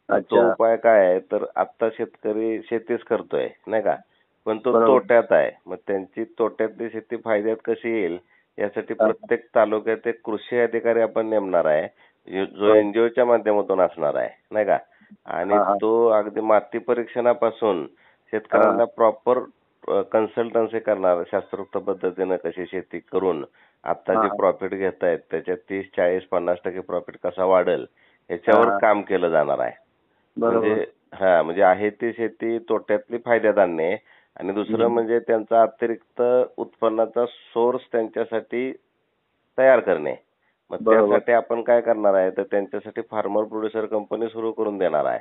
तर तो अच्छा. उपाय काय आहे, तर आता शेतकरी शेतीच करतोय नाही का, पण तो बरोबर. तोट्यात आहे. मग त्यांची तोट्यातली शेती फायद्यात कशी येईल यासाठी हां, प्रत्येक तालुक्यात एक कृषी अधिकारी आपण नेमणार आहे, जो हो. एनजीओच्या माध्यमातून असणार आहे नाही का. आणि हां, हां. तो अगदी माती परीक्षणापासून हां, शेतकऱ्यांना प्रॉपर कन्सल्टन्सी करणार, शास्त्रोक्त पद्धतीनं कशी शेती करून आता जे हां, हां. प्रॉफिट घेतायत त्याच्यात 30, 40, 50% प्रॉफिट कसा वाढेल हां, ह्याच्यावर हां. काम केलं जाणार आहे. म्हणजे बरोबर. म्हणजे आहे ती शेती तोट्यातली फायद्यात आणणे आणि दुसरं हं. म्हणजे त्यांचा अतिरिक्त उत्पन्नाचा सोर्स त्यांच्यासाठी तयार करणे. मग बरोबर. त्यासाठी आपण काय करणार आहे, तर त्यांच्यासाठी फार्मर प्रोड्युसर कंपनी सुरू करून देणार आहे.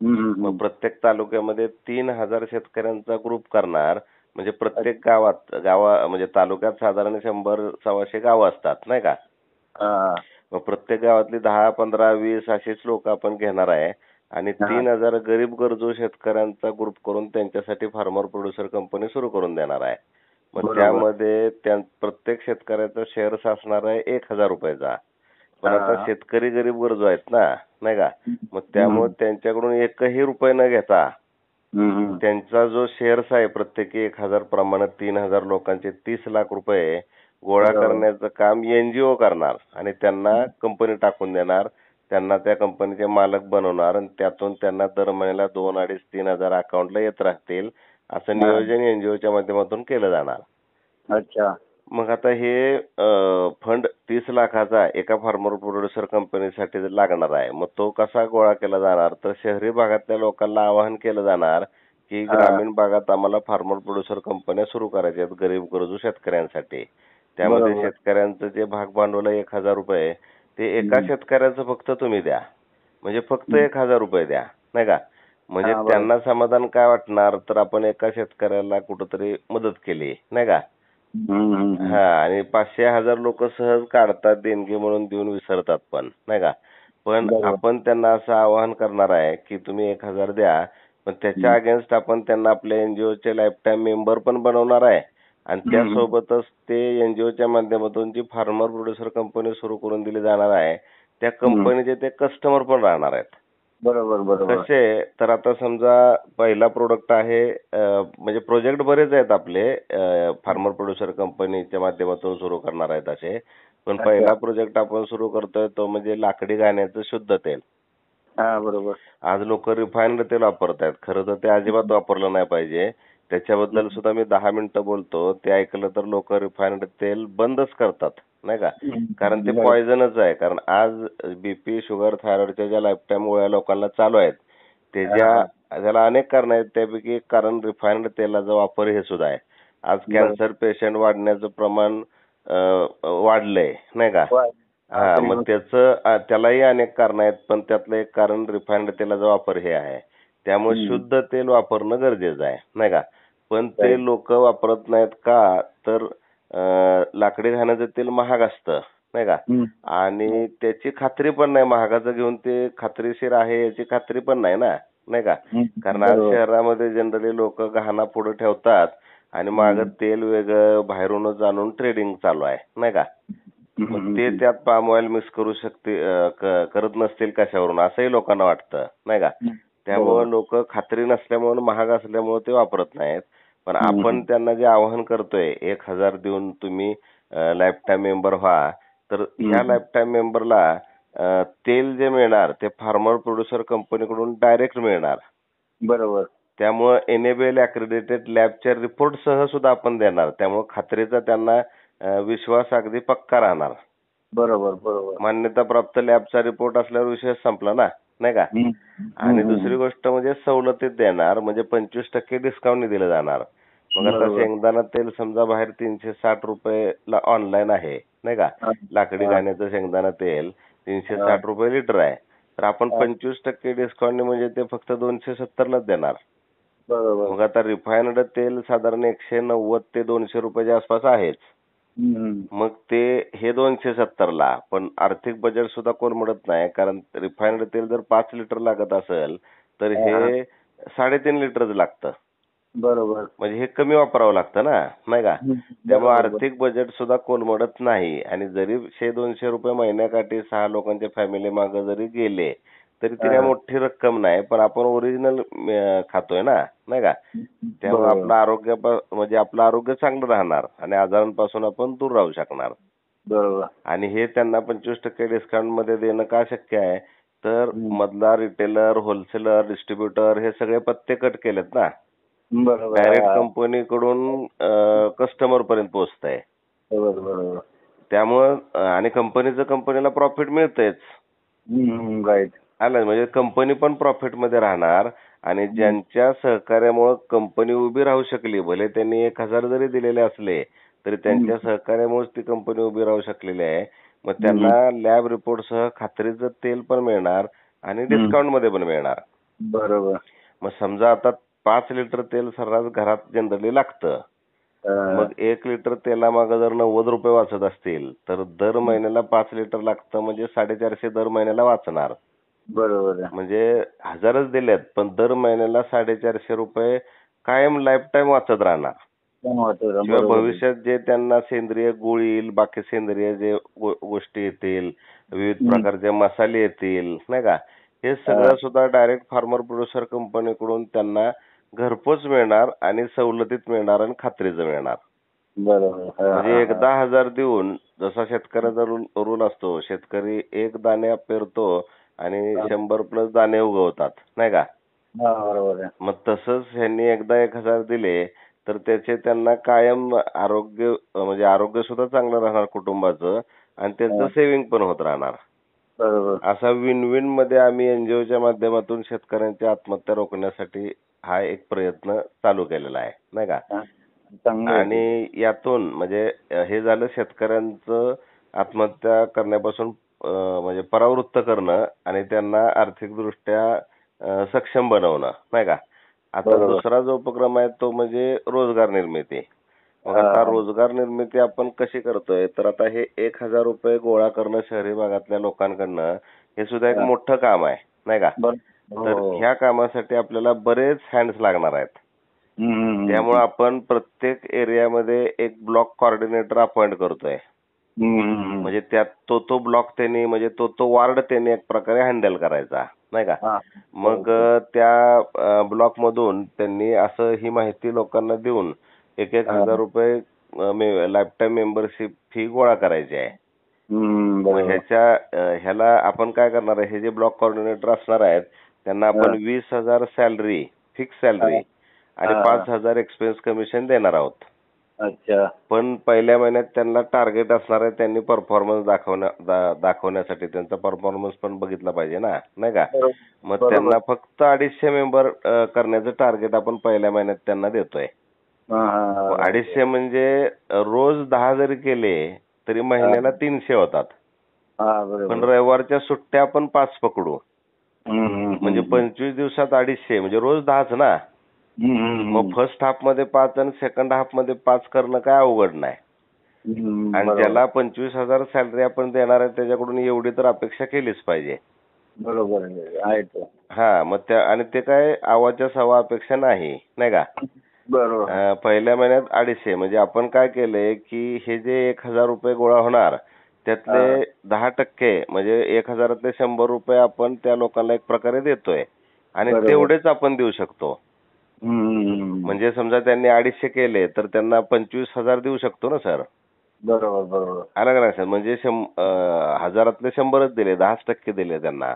हं, हं, मग हं. प्रत्येक तालुक्यामध्ये 3,000 शेतकऱ्यांचा ग्रुप करणार. म्हणजे प्रत्येक अच्छा. म्हणजे तालुक्यात साधारण 100-125 गावं असतात नाही का. हां, हां. मग प्रत्येक गावातली 10, 15, 20 अशीच लोक आपण घेणार आहे आणि हां. 3,000 गरीब गरजू शेतकऱ्यांचा ग्रुप करून त्यांच्यासाठी फार्मर प्रोड्युसर कंपनी सुरू करून देणार आहे. मग बरोबर. त्यामध्ये प्रत्येक शेतकऱ्याचा शेअर्स असणार आहे ₹1,000. पण हां, आता हां. शेतकरी गरीब गरजू आहेत ना, नाही का. हं, मग हं. त्यामुळे त्यांच्याकडून एकही रुपये न घेता हं, हं. त्यांचा जो शेअर्स आहे प्रत्येकी 1,000 प्रमाणे 3,000 लोकांचे 30 लाख रुपये गोळा बरोबर. करण्याचं काम एनजीओ करणार आणि त्यांना कंपनी टाकून देणार. त्यांना त्या कंपनीचे मालक बनवणार आणि त्यातून त्यांना दर महिन्याला 2, 2.5, 3,000 अकाउंटला येत राहतील. असं हां. नियोजन एनजीओच्या माध्यमातून केलं जाणार. अच्छा. मग आता हे फंड 30 लाखाचा एका फार्मर प्रोड्युसर कंपनीसाठी लागणार आहे. मग तो कसा गोळा केला जाणार, तर शहरी भागातल्या लोकांना आवाहन केलं जाणार, की हां. ग्रामीण भागात आम्हाला फार्मर प्रोड्युसर कंपन्या सुरू करायच्या आहेत गरीब गरजू शेतकऱ्यांसाठी. त्यामध्ये बरोबर. शेतकऱ्यांचं जे भाग भांडवल आहे ₹1,000 ते एका हं. शेतकऱ्याचं फक्त तुम्ही द्या. म्हणजे फक्त हं. ₹1,000 द्या, नाही का. म्हणजे हां, बरोबर. त्यांना समाधान काय वाटणार, तर आपण एका शेतकऱ्याला कुठेतरी मदत केली, नाही का. हं, हं, हं. आणि 500-1000 लोक सहज काढतात देणगी म्हणून देऊन विसरतात पण, नाही का. पण बरोबर. आपण त्यांना असं आवाहन करणार आहे, की तुम्ही 1,000 द्या. पण त्याच्या हं. अगेन्स्ट आपण त्यांना आपल्या एनजीओचे लाईफटाईम मेंबर पण बनवणार आहे आणि हं, हं. त्यासोबतच ते एनजीओच्या माध्यमातून जी फार्मर प्रोड्युसर कंपनी सुरू करून दिली जाणार आहे, त्या हं. कंपनीचे ते कस्टमर पण राहणार आहेत. बरोबर, बरोबर. कसे तर आता समजा पहिला प्रोडक्ट आहे म्हणजे प्रोजेक्ट बरेच आहेत आपले फार्मर प्रोड्युसर कंपनीच्या माध्यमातून सुरू करणार आहेत असे. पण अच्छा. पहिला प्रोजेक्ट आपण सुरू करतोय तो म्हणजे लाकडी घाण्याचं शुद्ध तेल. हां, बरोबर. आज लोक रिफाइंड तेल वापरतायत. खरं तर ते अजिबात वापरलं नाही पाहिजे. त्याच्याबद्दल हं. सुद्धा मी 10 मिनिटं बोलतो. ते ऐकलं तर लोक रिफाइंड तेल बंदच करतात, नाही का. हं. कारण ते बरोबर. पॉइझनच आहे. कारण आज बीपी, शुगर, थायरॉइडच्या ज्या लाईफटाईम गोळ्या लोकांना चालू आहेत, हां, हां. त्याला अनेक कारणं आहेत. त्यापैकी एक कारण रिफाइंड तेलाचा वापर हे सुद्धा आहे. आज बरोबर. कॅन्सर पेशंट वाढण्याचं प्रमाण वाढलंय, नाही का. वाह! मग आधुनिक. त्यालाही अनेक कारणं आहेत, पण त्यातलं एक कारण रिफाइंड तेलाचा वापर हे आहे. त्यामुळे हं. शुद्ध तेल वापरणं गरजेचं आहे, नाही का. पण ते राइट. लोक वापरत नाहीत का? तर लाकडी घाण्याचं तेल महाग असतं, नाही का. हं. आणि त्याची खात्री पण नाही. महागाचं घेऊन ते खात्रीशीर आहे याची खात्री पण नाही ना, नाही का. हं. कारण आज बरोबर. शहरामध्ये जनरली लोक गहाणा पुढे ठेवतात आणि मागं हं. तेल वेगळं बाहेरूनच आणून ट्रेडिंग चालू आहे, नाही का. हं, मग हं, ते हं. त्यात पाम ऑइल मिक्स करू शकते करत नसतील कशावरून असंही लोकांना वाटतं, नाही का. हं. बरोबर. त्यामुळे लोक खात्री नसल्यामुळे महाग असल्यामुळे ते वापरत नाहीत. पण हं, आपण हं. त्यांना जे आवाहन करतोय 1,000 देऊन तुम्ही लाईफटाईम मेंबर व्हा. तर हं, ह्या हं. लाईफटाईम मेंबरला तेल जे मिळणार ते फार्मर प्रोड्युसर कंपनीकडून डायरेक्ट मिळणार. बरोबर. त्यामुळे एनेबल अक्रेडिटेड लॅबच्या रिपोर्टसह सुद्धा आपण देणार. त्यामुळे खात्रीचा त्यांना विश्वास अगदी पक्का राहणार. बरोबर, बरोबर. मान्यताप्राप्त लॅबचा रिपोर्ट असल्यावर विषय संपला ना, नाही का. हं. हं, आणि हं, दुसरी हं. गोष्ट म्हणजे सवलतीत देणार म्हणजे 25% डिस्काउंट दिलं जाणार. मग आता बरोबर. शेंगदाणा तेल समजा बाहेर ₹360 ला ऑनलाईन आहे, नाही का. हां, लाकडी हां, घाण्याचं शेंगदाणा तेल हां, ₹360 लिटर आहे. तर आपण हां. 25% डिस्काउंट म्हणजे ते फक्त 270लाच देणार. बरोबर. मग आता रिफाइंड तेल साधारण ₹190 ते ₹200 आसपास आहेच. हं, हं. मग हे 270ला पण आर्थिक बजेट सुद्धा कोण म्हणत नाही. कारण रिफाइंड तेल जर 5 लिटर लागत असेल तर हां, हां. हे 3.5 लिटरच लागतं. बरोबर. म्हणजे हे कमी वापरावं लागतं ना, नाही का. हं. त्यामुळे बरोबर, बरोबर. आर्थिक बजेट सुद्धा कोलमडत नाही आणि जरी ₹100-200 महिन्याकाठी 6 लोकांच्या फॅमिली मागे जरी गेले तरी ती काय मोठी रक्कम नाही, पण आपण ओरिजिनल खातोय ना, नाही का? त्यामुळे बरोबर. आपलं आरोग्य म्हणजे आपलं आरोग्य चांगलं राहणार आणि आजारांपासून आपण दूर राहू शकणार. बरोबर. आणि हे त्यांना 25% डिस्काउंट मध्ये देणं का शक्य आहे? तर मधला रिटेलर, होलसेलर, डिस्ट्रीब्युटर हे सगळे पत्ते कट केलेत ना. बरोबर. डायरेक्ट हा. कंपनीकडून कस्टमर पर्यंत पोहोचतंय. बरोबर, बरोबर. त्यामुळं आणि कंपनीला प्रॉफिट मिळतेच. राईट. आलं म्हणजे कंपनी पण प्रॉफिट मध्ये राहणार आणि ज्यांच्या सहकार्यामुळे कंपनी उभी राहू शकली, भले त्यांनी 1000 जरी दिलेले असले तरी त्यांच्या सहकार्यामुळेच ती कंपनी उभी राहू शकलेली आहे. मग त्यांना लॅब रिपोर्टसह खात्रीचं तेल पण मिळणार आणि डिस्काउंट मध्ये पण मिळणार. बरोबर. मग समजा आता 5 लिटर तेल सर्रास घरात जनरली लागतं. मग 1 लिटर तेलामागं जर 90 रुपये वाचत असतील तर दर महिन्याला 5 लिटर लागतं म्हणजे 450 दर महिन्याला वाचणार. बरोबर आहे. म्हणजे 1000च दिलेत पण दर महिन्याला 450 रुपये कायम लाईफ टाईम वाचत राहणार. किंवा भविष्यात जे त्यांना सेंद्रिय गुळ येईल, बाकी सेंद्रिय जे गोष्टी येतील, विविध प्रकारचे मसाले येतील, नाही का? हे सगळं सुद्धा डायरेक्ट फार्मर प्रोड्युसर कंपनीकडून त्यांना घरपोच मिळणार आणि सवलतीत मिळणार आणि खात्रीचं मिळणार. बरोबर. म्हणजे एकदा 1000 देऊन, जसा शेतकऱ्याचा रूल असतो, शेतकरी एक दाणे पेरतो आणि 100 प्लस दाणे उगवतात, नाही का? बरोबर आहे. मग तसंच ह्यांनी एकदा 1000 दिले तर त्याचे त्यांना कायम म्हणजे आरोग्य सुद्धा चांगलं राहणार कुटुंबाचं आणि त्यांचं सेव्हिंग पण होत राहणार. बरोबर. असा विन विन मध्ये आम्ही एनजीओच्या माध्यमातून शेतकऱ्यांची आत्महत्या रोखण्यासाठी हा एक प्रयत्न चालू केलेला आहे, नाही का? चांगलं आहे. आणि यातून म्हणजे हे झालं शेतकऱ्यांचं आत्महत्या करण्यापासून म्हणजे परावृत्त करणं आणि त्यांना आर्थिकदृष्ट्या सक्षम बनवणं, नाही का? आता दुसरा जो उपक्रम आहे तो म्हणजे रोजगार निर्मिती. मग आता रोजगार निर्मिती आपण कशी करतोय तर आता हे 1000 रुपये गोळा करणं शहरी भागातल्या लोकांकडनं हे सुद्धा एक मोठं काम आहे, नाही का? तर ह्या कामासाठी आपल्याला बरेच हँड्स लागणार आहेत. त्यामुळे आपण प्रत्येक एरियामध्ये एक ब्लॉक कोऑर्डिनेटर अपॉइंट करतोय. म्हणजे त्यात तो ब्लॉक त्यांनी म्हणजे तो वार्ड त्यांनी एक प्रकारे हँडल करायचा, नाही का? मग त्या ब्लॉक मधून त्यांनी असं ही माहिती लोकांना देऊन 1000 रुपये लाईफ टाईम मेंबरशिप फी गोळा करायची आहे. मग ह्याला आपण काय करणार आहे, हे जे ब्लॉक कोऑर्डिनेटर असणार आहेत त्यांना आपण 20,000 सॅलरी, फिक्स सॅलरी आणि 5,000 एक्सपेन्स कमिशन देणार आहोत. अच्छा. पण पहिल्या महिन्यात त्यांना टार्गेट असणार आहे, त्यांनी परफॉर्मन्स दाखवण्यासाठी त्यांचा परफॉर्मन्स पण बघितला पाहिजे ना, नाही का? मग त्यांना फक्त 250 मेंबर करण्याचं टार्गेट आपण पहिल्या महिन्यात त्यांना देतोय. 250 म्हणजे रोज 10 जरी केले तरी महिन्याला 300 होतात. पण रविवारच्या सुट्ट्या आपण 5 पकडू म्हणजे 25 दिवसात 250 म्हणजे रोज 10च ना. मग फर्स्ट हाफ मध्ये 5 आणि सेकंड हाफ मध्ये 5 करणं काय अवघड नाही. आणि ज्याला 25,000 सॅलरी आपण देणार आहे त्याच्याकडून एवढी तर अपेक्षा केलीच पाहिजे. बरोबर आहे. मग आणि ते काय आवाच्या सवा अपेक्षा नाही, नाही का? बरोबर. पहिल्या महिन्यात 250 म्हणजे आपण काय केलंय की हे जे 1000 रुपये गोळा होणार त्यातले 10% म्हणजे 1000तले 100 रुपये आपण त्या लोकांना एक प्रकारे देतोय आणि तेवढेच आपण देऊ शकतो. म्हणजे समजा त्यांनी 250 केले तर त्यांना 25,000 देऊ शकतो ना सर. बरोबर. आलं का नाही सर? म्हणजे 1000तले 100च दिले, 10% दिले त्यांना.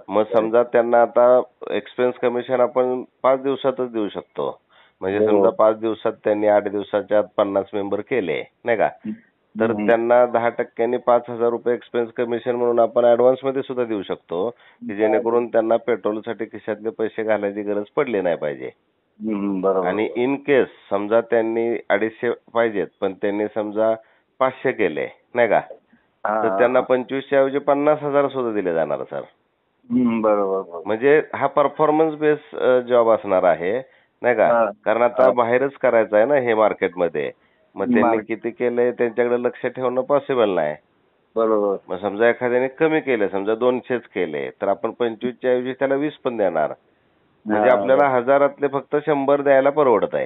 मग समजा त्यांना आता एक्सपेन्स कमिशन आपण 5 दिवसातच देऊ शकतो. म्हणजे समजा 5 दिवसात त्यांनी 8 दिवसाच्या आत 50 मेंबर केले, नाही का? तर त्यांना 10% 5,000 रुपये एक्सपेन्स कमिशन म्हणून आपण ऍडव्हान्स मध्ये सुद्धा देऊ शकतो की जेणेकरून त्यांना पेट्रोलसाठी खिशातले पैसे घालायची गरज पडली नाही पाहिजे. आणि इन केस समजा त्यांनी 250 पाहिजेत पण त्यांनी समजा 500 केले, नाही का? तर त्यांना 25च्या ऐवजी 50,000 सुद्धा दिले जाणार सर. बरोबर. म्हणजे हा परफॉर्मन्स बेस जॉब असणार आहे, नाही का? कारण आता बाहेरच करायचं आहे ना हे मार्केटमध्ये. मग त्यांनी किती केलंय त्यांच्याकडे लक्ष ठेवणं पॉसिबल नाही. बरोबर. मग समजा एखाद्याने कमी केले, समजा 200च केले तर आपण 25च्या ऐवजी त्याला 20 पण देणार. म्हणजे आपल्याला 1000तले फक्त 100 द्यायला परवडत आहे.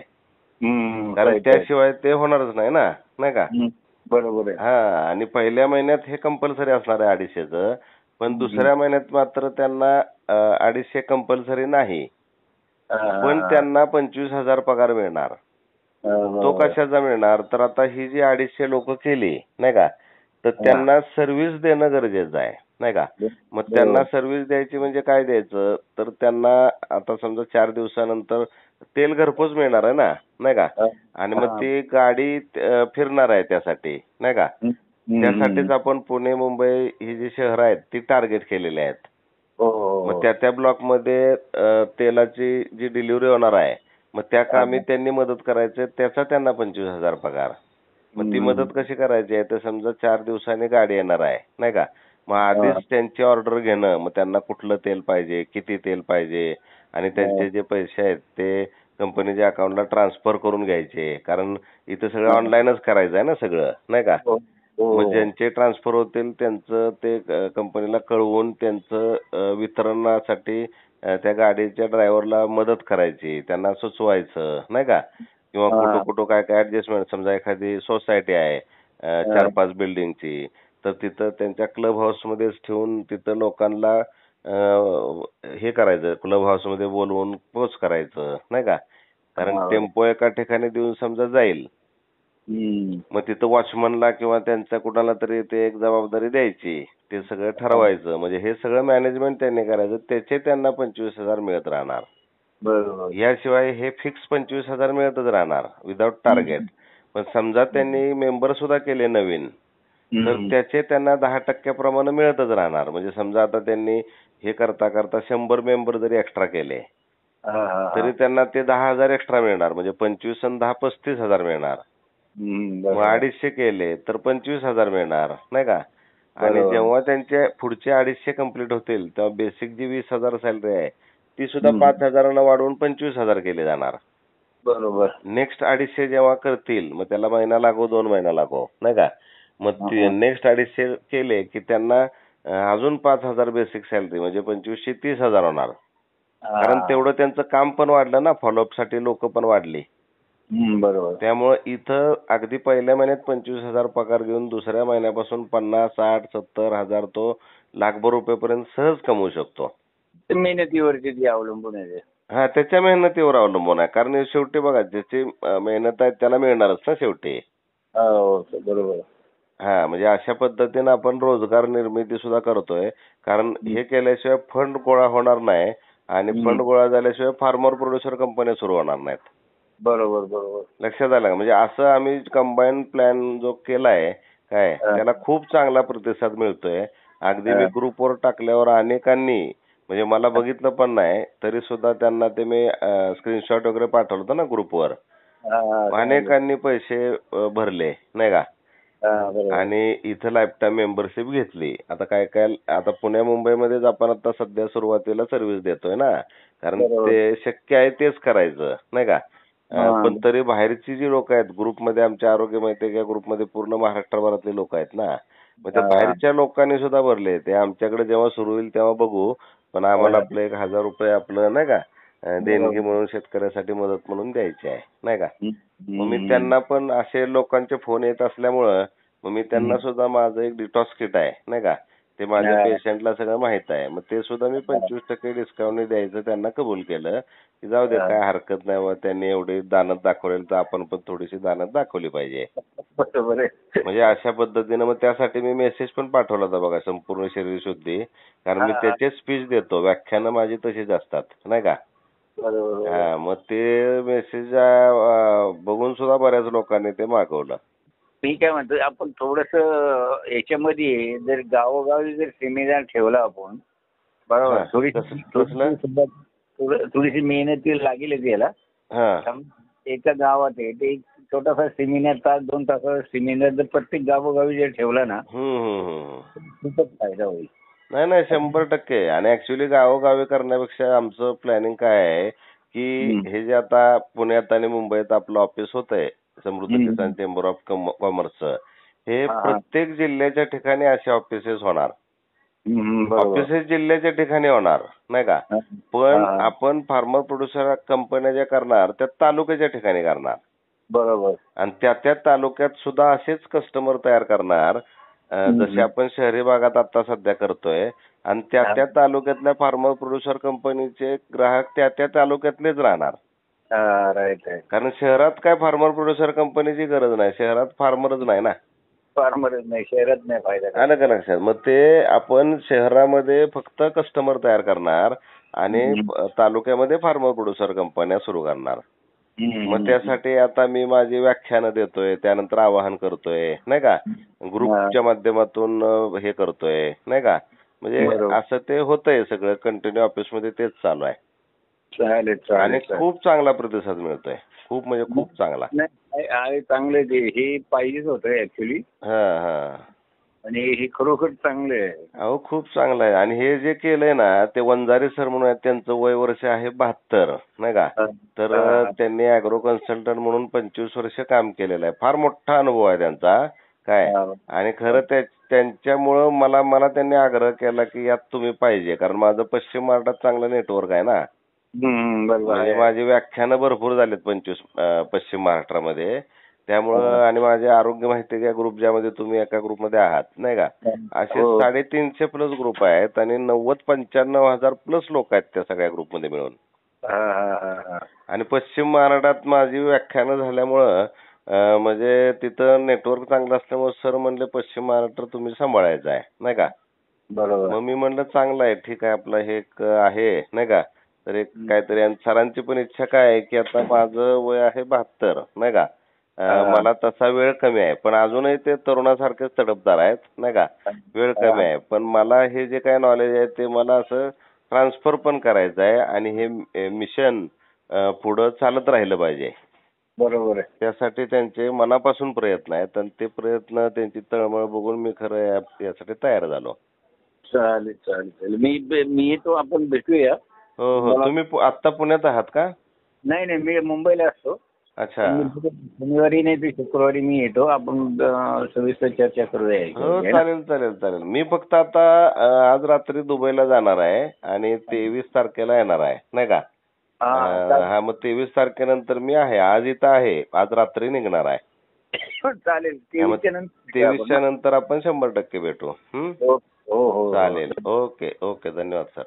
कारण त्याशिवाय ते होणारच नाही ना, नाही का? बरोबर आहे. आणि पहिल्या महिन्यात हे कंपल्सरी असणार आहे 250चं. पण दुसऱ्या महिन्यात मात्र त्यांना 250 कंपल्सरी नाही, पण त्यांना 25,000 पगार मिळणार. तो कशाचा मिळणार? तर आता ही जी 250 लोक केली नाही का, तर त्यांना सर्व्हिस देणं गरजेचं आहे नाही का. मग त्यांना सर्व्हिस द्यायची म्हणजे काय द्यायचं, तर त्यांना आता समजा 4 दिवसानंतर तेल घरपोच मिळणार आहे ना, नाही का. आणि मग ती गाडी फिरणार आहे त्यासाठी नाही का. त्यासाठीच आपण पुणे मुंबई ही जी शहरं आहेत ती टार्गेट केलेली आहेत. मग त्या ब्लॉकमध्ये तेलाची जी डिलिव्हरी होणार आहे, मग त्या कामी त्यांनी मदत करायचं, त्याचा त्यांना 25,000 पगार. मग ती मदत कशी करायची आहे, तर समजा 4 दिवसांनी गाडी येणार आहे नाही का. मग आधीच त्यांची ऑर्डर घेणं, मग त्यांना कुठलं तेल पाहिजे, किती तेल पाहिजे, आणि त्यांचे जे पैसे आहेत ते कंपनीच्या अकाउंटला ट्रान्सफर करून घ्यायचे. कारण इथं सगळं ऑनलाईनच करायचं आहे ना सगळं नाही का. मग ज्यांचे ट्रान्सफर होतील त्यांचं ते कंपनीला कळवून त्यांचं वितरणासाठी त्या गाडीच्या ड्रायव्हरला मदत करायची, त्यांना सुचवायचं नाही का. किंवा कुठं काय काय ऍडजस्टमेंट, समजा एखादी सोसायटी आहे 4-5 बिल्डिंगची, तर तिथं त्यांच्या क्लब हाऊसमध्येच ठेवून तिथं लोकांना हे करायचं, क्लब हाऊसमध्ये बोलवून पोच करायचं नाही का. कारण टेम्पो एका ठिकाणी देऊन समजा जाईल, मग तिथं वॉचमनला किंवा त्यांच्या कुणाला तरी ते एक जबाबदारी द्यायची, ते सगळं ठरवायचं. म्हणजे हे सगळं मॅनेजमेंट त्यांनी करायचं, त्याचे त्यांना 25,000 मिळत राहणार. बरोबर. याशिवाय हे फिक्स 25,000 मिळतच राहणार विदाउट टार्गेट. पण समजा त्यांनी मेंबर सुद्धा केले नवीन, तर त्याचे त्यांना 10% प्रमाणे मिळतच राहणार. म्हणजे समजा आता त्यांनी हे करता करता 100 मेंबर जरी एक्स्ट्रा केले, तरी त्यांना ते 10,000 एक्स्ट्रा मिळणार. म्हणजे 25 आणि 10 35,000 मिळणार. मग 250 केले तर 25,000 मिळणार नाही का. आणि जेव्हा त्यांचे पुढचे 250 कंप्लीट होतील तेव्हा बेसिक जी 20,000 सॅलरी आहे ती सुद्धा 5,000 वाढवून 25,000 केले जाणार. बरोबर. नेक्स्ट 250 जेव्हा करतील, मग त्याला महिना लागो 2 महिना लागो नाही का, मग नेक्स्ट 250 केले की त्यांना अजून 5,000 बेसिक सॅलरी, म्हणजे 25 30,000 होणार. कारण तेवढं त्यांचं काम पण वाढलं ना, फॉलोअप साठी लोक पण वाढली. बरोबर. त्यामुळे इथं अगदी पहिल्या महिन्यात 25,000 पगार घेऊन दुसऱ्या महिन्यापासून 50, 60, 70,000 तो लाखभर रुपयेपर्यंत सहज कमवू शकतो. मेहनतीवरती ती अवलंबून आहे. हा, त्याच्या मेहनतीवर अवलंबून आहे. कारण शेवटी बघा, ज्याची मेहनत आहे त्याला मिळणारच ना शेवटी. बरोबर. हा, म्हणजे अशा पद्धतीने आपण रोजगार निर्मिती सुद्धा करतोय. कारण हे केल्याशिवाय फंड गोळा होणार नाही, आणि फंड गोळा झाल्याशिवाय फार्मर प्रोड्युसर कंपन्या सुरू होणार नाहीत. बरोबर बरोबर. लक्षात आलं का. म्हणजे असं आम्ही कंबाईन प्लॅन जो केलाय काय, त्याला खूप चांगला प्रतिसाद मिळतोय. अगदी मी ग्रुपवर टाकल्यावर अनेकांनी, म्हणजे मला बघितलं पण नाही तरी सुद्धा त्यांना ते मी स्क्रीनशॉट वगैरे पाठवलं होतं ना ग्रुपवर, अनेकांनी पैसे भरले नाही का. आणि इथं लाईफटाईम मेंबरशिप घेतली. आता काय काय, आता पुण्या मुंबईमध्येच आपण आता सध्या सुरुवातीला सर्व्हिस देतोय ना, कारण ते शक्य आहे तेच करायचं नाही का. पण तरी बाहेरची जी लोक आहेत ग्रुपमध्ये, आमच्या आरोग्य माहिती या ग्रुपमध्ये पूर्ण महाराष्ट्रभरातले लोक आहेत ना, मग त्या बाहेरच्या लोकांनी सुद्धा भरले. ते आमच्याकडे जेव्हा सुरू होईल तेव्हा बघू, पण आम्हाला आपलं 1,000 रुपये आपलं नाही का देणगी म्हणून शेतकऱ्यासाठी मदत म्हणून द्यायची आहे नाही का. मग मी त्यांना पण, असे लोकांचे फोन येत असल्यामुळं मग मी त्यांना सुद्धा माझं एक डिटॉक्स किट आहे नाही का, ते माझ्या पेशंटला सगळं माहित आहे. मग ते सुद्धा मी 25% डिस्काउंट द्यायचं त्यांना कबूल केलं, की जाऊ दे काय हरकत नाही, त्यांनी एवढी दानत दाखवलेली तर आपण पण थोडीशी दानत दाखवली पाहिजे. म्हणजे अशा पद्धतीनं मग त्यासाठी मी मेसेज पण पाठवला होता बघा, संपूर्ण शरीर शुद्धी. कारण मी त्याचे स्पीच देतो, व्याख्यानं माझी तशीच असतात नाही का. हा, मग ते मेसेज बघून सुद्धा बऱ्याच लोकांनी ते मागवलं. मी काय म्हणतो, आपण थोडस याच्यामध्ये जर गावोगावी जर सेमिनार ठेवला आपण, बरोबर, थोडीशी मेहनती लागेल याला. एका गावात आहे ते एक छोटासा सेमिनार, 2 तासाचा सेमिनार जर प्रत्येक गावोगावी जर ठेवला ना, खूपच फायदा होईल. नाही 100%. आणि ऍक्च्युली गावोगावी करण्यापेक्षा आमचं प्लॅनिंग काय आहे, की हे जे आता पुण्यात आणि मुंबईत आपलं ऑफिस होत आहे समृद्धी किसान चेंबर ऑफ कॉमर्सचं, हे प्रत्येक जिल्ह्याच्या ठिकाणी असे ऑफिसेस होणार. ऑफिसेस जिल्ह्याच्या ठिकाणी होणार नाही का, पण आपण फार्मर प्रोड्युसर कंपन्या ज्या करणार त्या तालुक्याच्या ठिकाणी करणार. बरोबर. आणि त्या तालुक्यात सुद्धा असेच कस्टमर तयार करणार, जसे आपण शहरी भागात आता सध्या करतोय आणि त्या तालुक्यातल्या फार्मर प्रोड्युसर कंपनीचे ग्राहक त्या तालुक्यातलेच राहणार. Right right. कारण शहरात काय फार्मर प्रोड्युसर कंपनीची गरज नाही, शहरात फार्मरच नाही ना. फार्मरच नाही, शहरात नाही फायदा. आलं का लक्षात? मग ते आपण शहरामध्ये फक्त कस्टमर तयार करणार आणि तालुक्यामध्ये फार्मर प्रोड्युसर कंपन्या सुरू करणार. मग त्यासाठी आता मी माझी व्याख्यानं देतोय, त्यानंतर आवाहन करतोय नाही का, ग्रुपच्या माध्यमातून हे करतोय नाही का, म्हणजे असं ते होतंय सगळं कंटिन्यू ऑफिसमध्ये तेच चालू आहे. चालेल आणि खूप चांगला प्रतिसाद मिळतोय, खूप म्हणजे खूप चांगला. चांगले ते हे पाहिजेच होतं ऍक्च्युली. आणि हे खरोखर चांगले आहे. अहो खूप चांगलं आहे. आणि हे जे केलंय ना ते वंजारी सर म्हणून आहेत, त्यांचं वय वर्ष आहे 72 नाही का. तर त्यांनी अॅग्रो कन्सल्टंट म्हणून 25 वर्ष काम केलेलं आहे. फार मोठा अनुभव आहे त्यांचा काय. आणि खरं त्यांच्यामुळं मला त्यांनी आग्रह केला की यात तुम्ही पाहिजे, कारण माझं पश्चिम महाराष्ट्रात चांगलं नेटवर्क आहे ना. म्हणजे माझी व्याख्यानं भरपूर झालीत पश्चिम महाराष्ट्रामध्ये. त्यामुळं आणि माझे आरोग्य माहिती या ग्रुप, ज्यामध्ये तुम्ही एका ग्रुपमध्ये आहात नाही का, असे 350 प्लस ग्रुप आहेत आणि 90-95,000 प्लस लोक आहेत त्या सगळ्या ग्रुपमध्ये मिळून. आणि पश्चिम महाराष्ट्रात माझी व्याख्यानं झाल्यामुळं म्हणजे तिथं नेटवर्क चांगलं असल्यामुळे सर म्हणले पश्चिम महाराष्ट्र तुम्ही सांभाळायचं आहे नाही का. बरोबर. मग मी म्हणलं चांगलं आहे, ठीक आहे, आपलं हे एक आहे नाही का. तर एक काहीतरी, आणि सरांची पण इच्छा काय आहे की आता माझं वय आहे 72 नाही का, मला तसा वेळ कमी आहे, पण अजूनही ते तरुणासारखेच तडफदार आहेत नाही का. वेळ कमी आहे, पण मला हे जे काय नॉलेज आहे ते मला असं ट्रान्सफर पण करायचं आहे आणि हे मिशन पुढं चालत राहिलं पाहिजे. बरोबर आहे. त्यासाठी त्यांचे मनापासून प्रयत्न आहेत आणि ते प्रयत्न, त्यांची तळमळ बघून मी खरं यासाठी तयार झालो. चालेल. मी येतो, आपण भेटूया. हो. तुम्ही आता पुण्यात आहात का? नाही, मी मुंबईला असतो. अच्छा. शनिवारी नाही तर शुक्रवारी मी येतो, आपण सविस्तर चर्चा करूया. हो चालेल. मी फक्त आता आज रात्री दुबईला जाणार आहे आणि 23 तारखेला येणार आहे नाही का. मग 23 तारखेनंतर मी आहे, आज इथं आहे, आज रात्री निघणार आहे. चालेल. 23च्या नंतर आपण 100% भेटू. हो. चालेल. ओके. धन्यवाद सर.